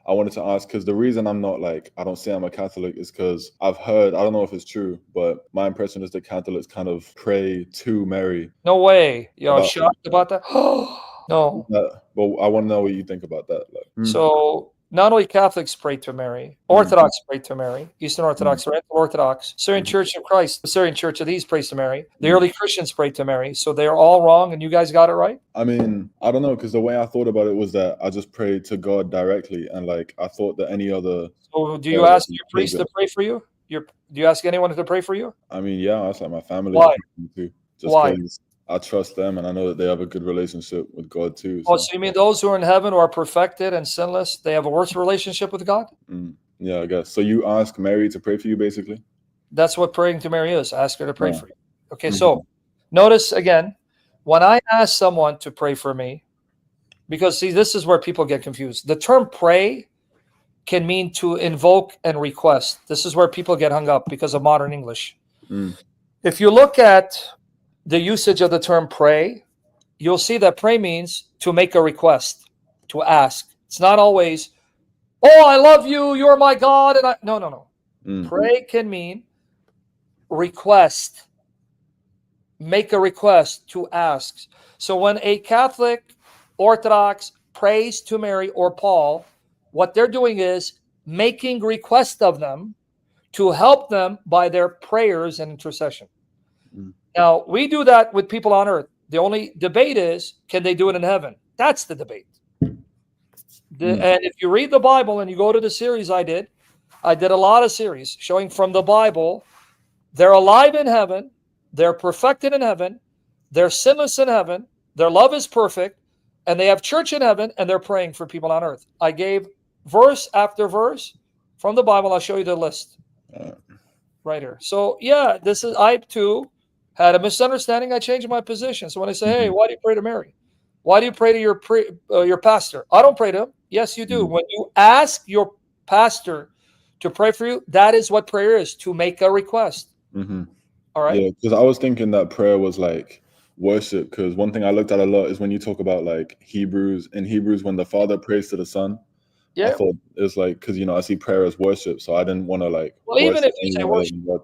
I wanted to ask, because the reason I'm not like, I don't say I'm a Catholic is because I've heard, I don't know if it's true, but my impression is that Catholics kind of pray to Mary. No way. You're About shocked about that? No. that. But I want to know what you think about that. Like, So not only Catholics pray to Mary, mm, Orthodox pray to Mary, Eastern mm, Orthodox, Oriental Orthodox, Syrian mm, Church of Christ, the Syrian Church of these prays to Mary. The mm. early Christians prayed to Mary. So they're all wrong and you guys got it right? I mean, I don't know, because the way I thought about it was that I just prayed to God directly, and like I thought that any other So do prayer you would ask be your priest to triggered. pray for you? Do you ask anyone to pray for you? I mean, yeah, that's like my family to Why? pray for me too, just Why? because I trust them and I know that they have a good relationship with God too. Oh, So so you mean those who are in heaven who are perfected and sinless, they have a worse relationship with God? yeah, I guess. So you ask Mary to pray for you, basically? That's what praying to Mary is. Ask her to pray Yeah. for you. Okay, Mhm. so notice again, when I ask someone to pray for me, because see, this is where people get confused. The term pray can mean to invoke and request. This is where people get hung up because of modern English. Mm, If you look at the usage of the term pray, you'll see that pray means to make a request, to ask. It's not always, oh, I love you, you're my God, and I no. mm, Pray can mean request, make a request, to ask. So when a Catholic, Orthodox prays to Mary or Paul, what they're doing is making request of them to help them by their prayers and intercession. mm, Now, we do that with people on earth. The only debate is, can they do it in heaven? That's the debate. mm, And if you read the Bible and you go to the series I did a lot of series showing from the Bible, they're alive in heaven, they're perfected in heaven, they're sinless in heaven, their love is perfect, and they have church in heaven, and they're praying for people on earth. I gave verse after verse from the Bible. I'll show you the list right here. So yeah, I too had a misunderstanding. I changed my position. So when I say, hey, why do you pray to Mary? Why do you pray to your pastor? I don't pray to him. Yes, you do. mm, When you ask your pastor to pray for you, that is what prayer is, to make a request. mhm. All right? Yeah, because I was thinking that prayer was like worship. Because one thing I looked at a lot is when you talk about like Hebrews, when the Father prays to the Son, I Yeah. thought it's like, because I see prayer as worship, so I didn't want to like Well, even worship if you say anyone other worship, than God.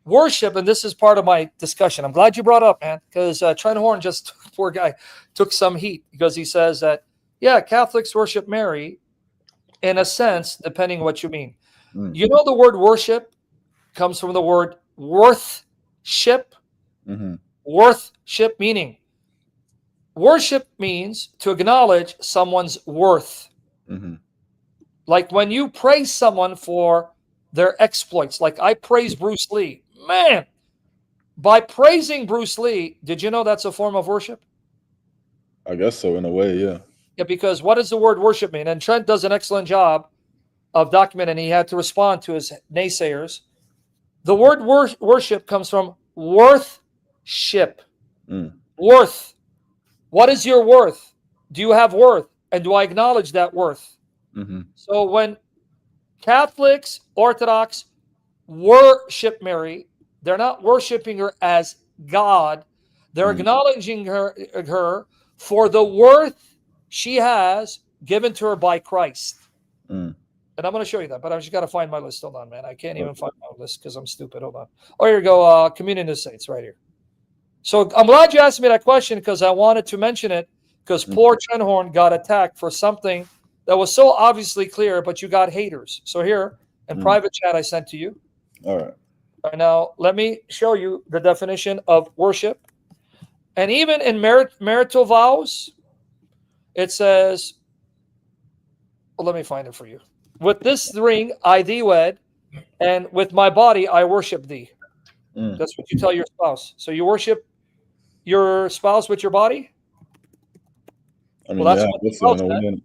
worship, and this is part of my discussion. I'm glad you brought up, man, because Trent Horn just, poor guy, took some heat because he says that, yeah, Catholics worship Mary in a sense, depending on what you mean. Mm, You know, the word worship comes from the word worthship. mhm, Worthship meaning worship means to acknowledge someone's worth. mhm, Like when you praise someone for their exploits, like I praise Bruce Lee, man, by praising Bruce Lee, did you know that's a form of worship? I guess so, in a way, yeah. Yeah, because what does the word worship mean? And Trent does an excellent job of documenting. He had to respond to his naysayers. The word worship comes from worthship. Mm, Worth. What is your worth? Do you have worth? And do I acknowledge that worth? mhm, So when Catholics, Orthodox worship Mary, they're not worshiping her as God. They're mm, acknowledging her for the worth she has given to her by Christ. mm. And I'm going to show you that, but I just got to find my list. Hold on, man. I can't even Okay. find my list because I'm stupid. Hold on. Oh, here you go. Communion of Saints right here. So I'm glad you asked me that question because I wanted to mention it because Mm, poor Trenhorn got attacked for something that was so obviously clear, but you got haters. So here in mm. private chat I sent to you. All right. All right, now let me show you the definition of worship. And even in marital vows, it says, well, let me find it for you. With this ring I thee wed, and with my body I worship thee. Mm. That's what you tell your spouse. So you worship your spouse with your body? I Well, mean, that's yeah, I what the guess so, Bible in a said. way.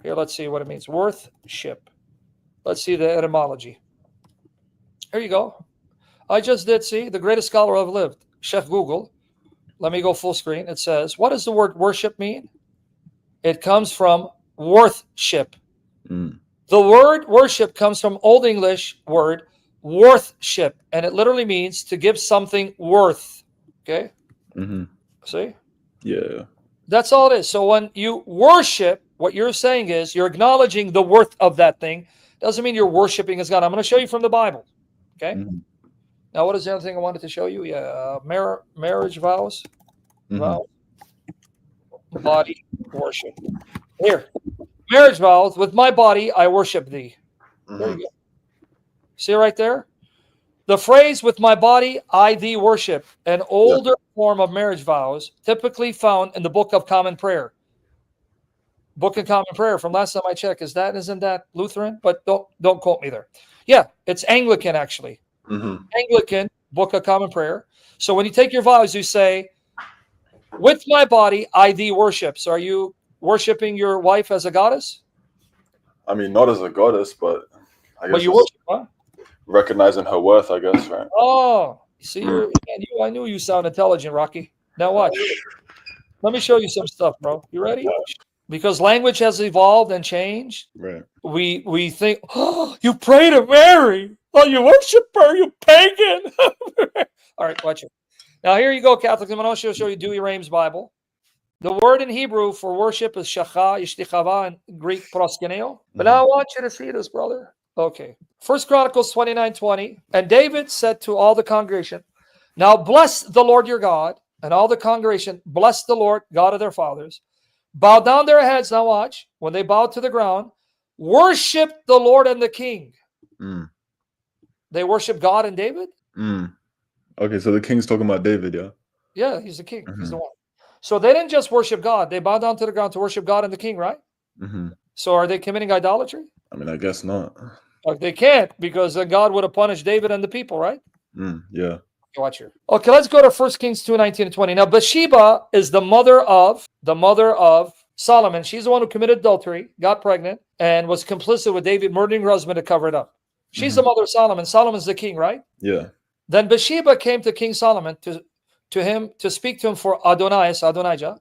Here, let's see what it means. Worthship. Let's see the etymology. Here you go. I just did see the greatest scholar I've lived, Chef Google. Let me go full screen. It says, what does the word worship mean? It comes from worthship. Mm, The word worship comes from Old English word worthship, and it literally means to give something worth. Okay? mhm. See? Yeah. That's all it is. So when you worship what you're saying is you're acknowledging the worth of that thing. Doesn't mean you're worshiping as God. I'm going to show you from the Bible. Okay. Now, what is the other thing I wanted to show you? Yeah, marriage vows, vow, body worship. Here, marriage vows. With my body, I worship thee. There you go. See right there? The phrase "with my body, I thee worship," an older form of marriage vows, typically found in the Book of Common Prayer. Book of Common Prayer. From last time I checked, isn't that Lutheran? But don't quote me there. Yeah, it's Anglican actually. Anglican Book of Common Prayer. So when you take your vows, you say, "With my body, I thee worship." So are you worshiping your wife as a goddess? I mean, not as a goddess, but I guess But you worship, huh? Recognizing her worth, I guess, right? Oh, see, I knew you sound intelligent, Rocky. Now watch. Let me show you some stuff, bro. You ready? Because language has evolved and changed. Right. We think, oh, you pray to Mary. Oh, you worship her, you pagan. All right, watch it. Now here you go, Catholics. I'm going to show you Dewey Rheims' Bible. The word in Hebrew for worship is shacha, ishtichava, in Greek proskuneo. But now I want you to see this, brother. Okay. 1 Chronicles 29:20. And David said to all the congregation, "Now bless the Lord your God." And all the congregation blessed the Lord, God of their fathers. Bow down their heads. Now watch. When they bowed to the ground, worship the Lord and the king. They worship God and David? Okay, so the king's talking about David, yeah? Yeah, he's the king. He's the one. So they didn't just worship God. They bowed down to the ground to worship God and the king, right? So are they committing idolatry? I mean, I guess not. They can't, because then God would have punished David and the people, right? Yeah. Watch here. Okay, let's go to 1 Kings 2:19 and 20. Now, Bathsheba is the mother of Solomon. She's the one who committed adultery, got pregnant, and was complicit with David murdering her husband to cover it up. She's the mother of Solomon. Solomon's the king, right? Yeah. Then Bathsheba came to King Solomon to speak to him for Adonijah.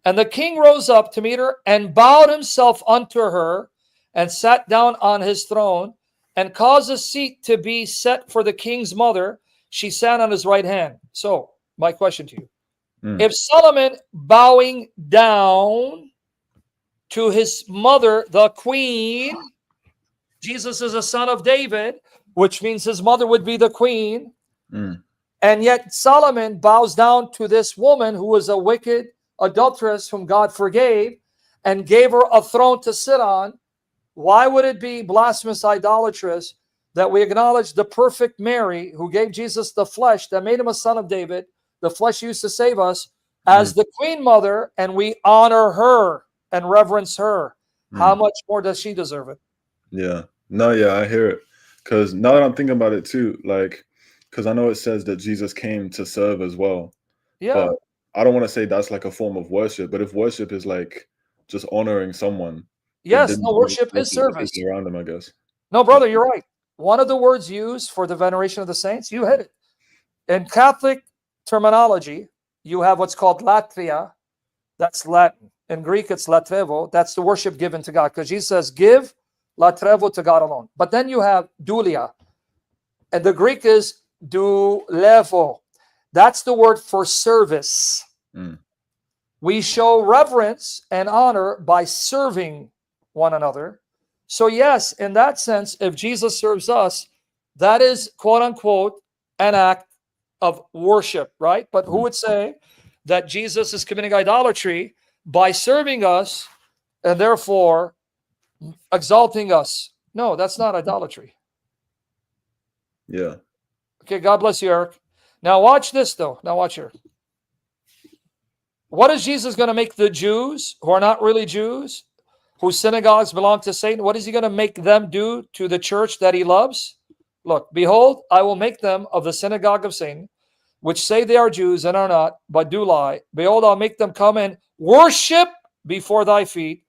And the king rose up to meet her and bowed himself unto her and sat down on his throne and caused a seat to be set for the king's mother. She sat on his right hand. So, my question to you. If Solomon bowing down to his mother, the queen, Jesus is a son of David, which means his mother would be the queen, and yet Solomon bows down to this woman who was a wicked adulteress whom God forgave and gave her a throne to sit on, why would it be blasphemous, idolatrous, that we acknowledge the perfect Mary who gave Jesus the flesh that made him a son of David, the flesh used to save us, as the queen mother, and we honor her and reverence her? How much more does she deserve it? Yeah. No, yeah, I hear it. Because now that I'm thinking about it too, like, because I know it says that Jesus came to serve as well. Yeah. But I don't want to say that's like a form of worship, but if worship is like just honoring someone. Yes, no, worship is service. Around them, I guess. No, brother, you're right. One of the words used for the veneration of the saints, you hit it. In Catholic terminology, you have what's called latria. That's Latin. In Greek, it's latrevo. That's the worship given to God. Because Jesus says, give latrevo to God alone. But then you have dulia. And the Greek is doulevo. That's the word for service. We show reverence and honor by serving one another. So yes, in that sense, if Jesus serves us, that is, quote unquote, an act of worship, right? But who would say that Jesus is committing idolatry by serving us and therefore exalting us? No, that's not idolatry. Yeah. Okay, God bless you, Eric. Now watch this, though. Now watch here. What is Jesus going to make the Jews, who are not really Jews, whose synagogues belong to Satan, what is he going to make them do to the church that he loves? Look, behold, I will make them of the synagogue of Satan, which say they are Jews and are not, but do lie. Behold, I'll make them come and worship before thy feet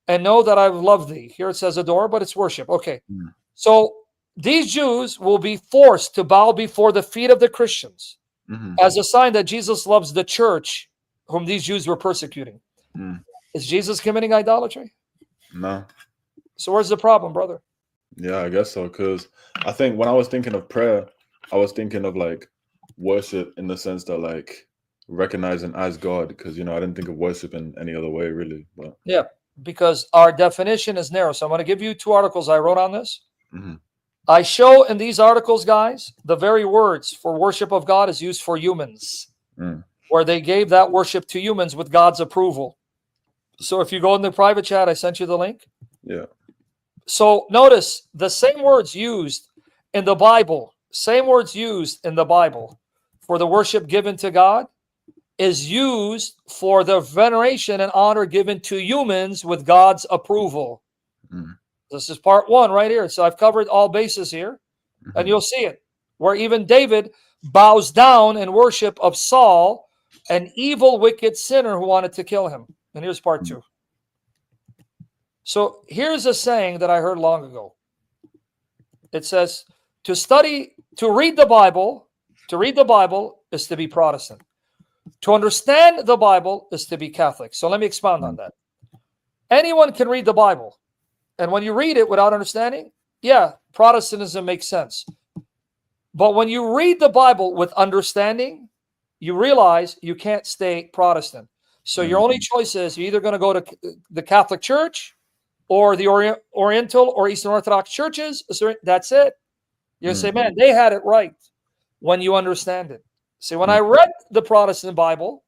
and know that I've loved thee. Here it says adore, but it's worship. Okay. So these Jews will be forced to bow before the feet of the Christians as a sign that Jesus loves the church whom these Jews were persecuting. Is Jesus committing idolatry? No. So where's the problem, brother? Yeah, I guess so. Because I think when I was thinking of prayer, I was thinking of like worship in the sense that like recognizing as God. Because, you know, I didn't think of worship in any other way, really. But yeah. because our definition is narrow. So I'm going to give you 2 articles I wrote on this. Mm-hmm. I show in these articles, guys, the very words for worship of God is used for humans, where they gave that worship to humans with God's approval. So if you go in the private chat, I sent you the link. Yeah. So notice the same words used in the Bible, for the worship given to God is used for the veneration and honor given to humans with God's approval. This is part 1 right here. So I've covered all bases here, and you'll see it, where even David bows down in worship of Saul, an evil, wicked sinner who wanted to kill him. And here's part 2. So here's a saying that I heard long ago. It says, to read the Bible is to be Protestant. To understand the Bible is to be Catholic. So let me expound on that. Anyone can read the Bible. And when you read it without understanding, yeah, Protestantism makes sense. But when you read the Bible with understanding, you realize you can't stay Protestant. So your only choice is you're either going to go to the Catholic Church or the Oriental or Eastern Orthodox churches. That's it. You say, man, they had it right when you understand it. See, when I read the Protestant Bible,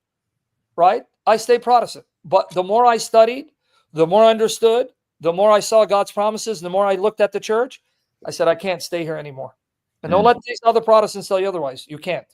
right, I stayed Protestant. But the more I studied, the more I understood, the more I saw God's promises, the more I looked at the church, I said, I can't stay here anymore. And don't let these other Protestants tell you otherwise. You can't.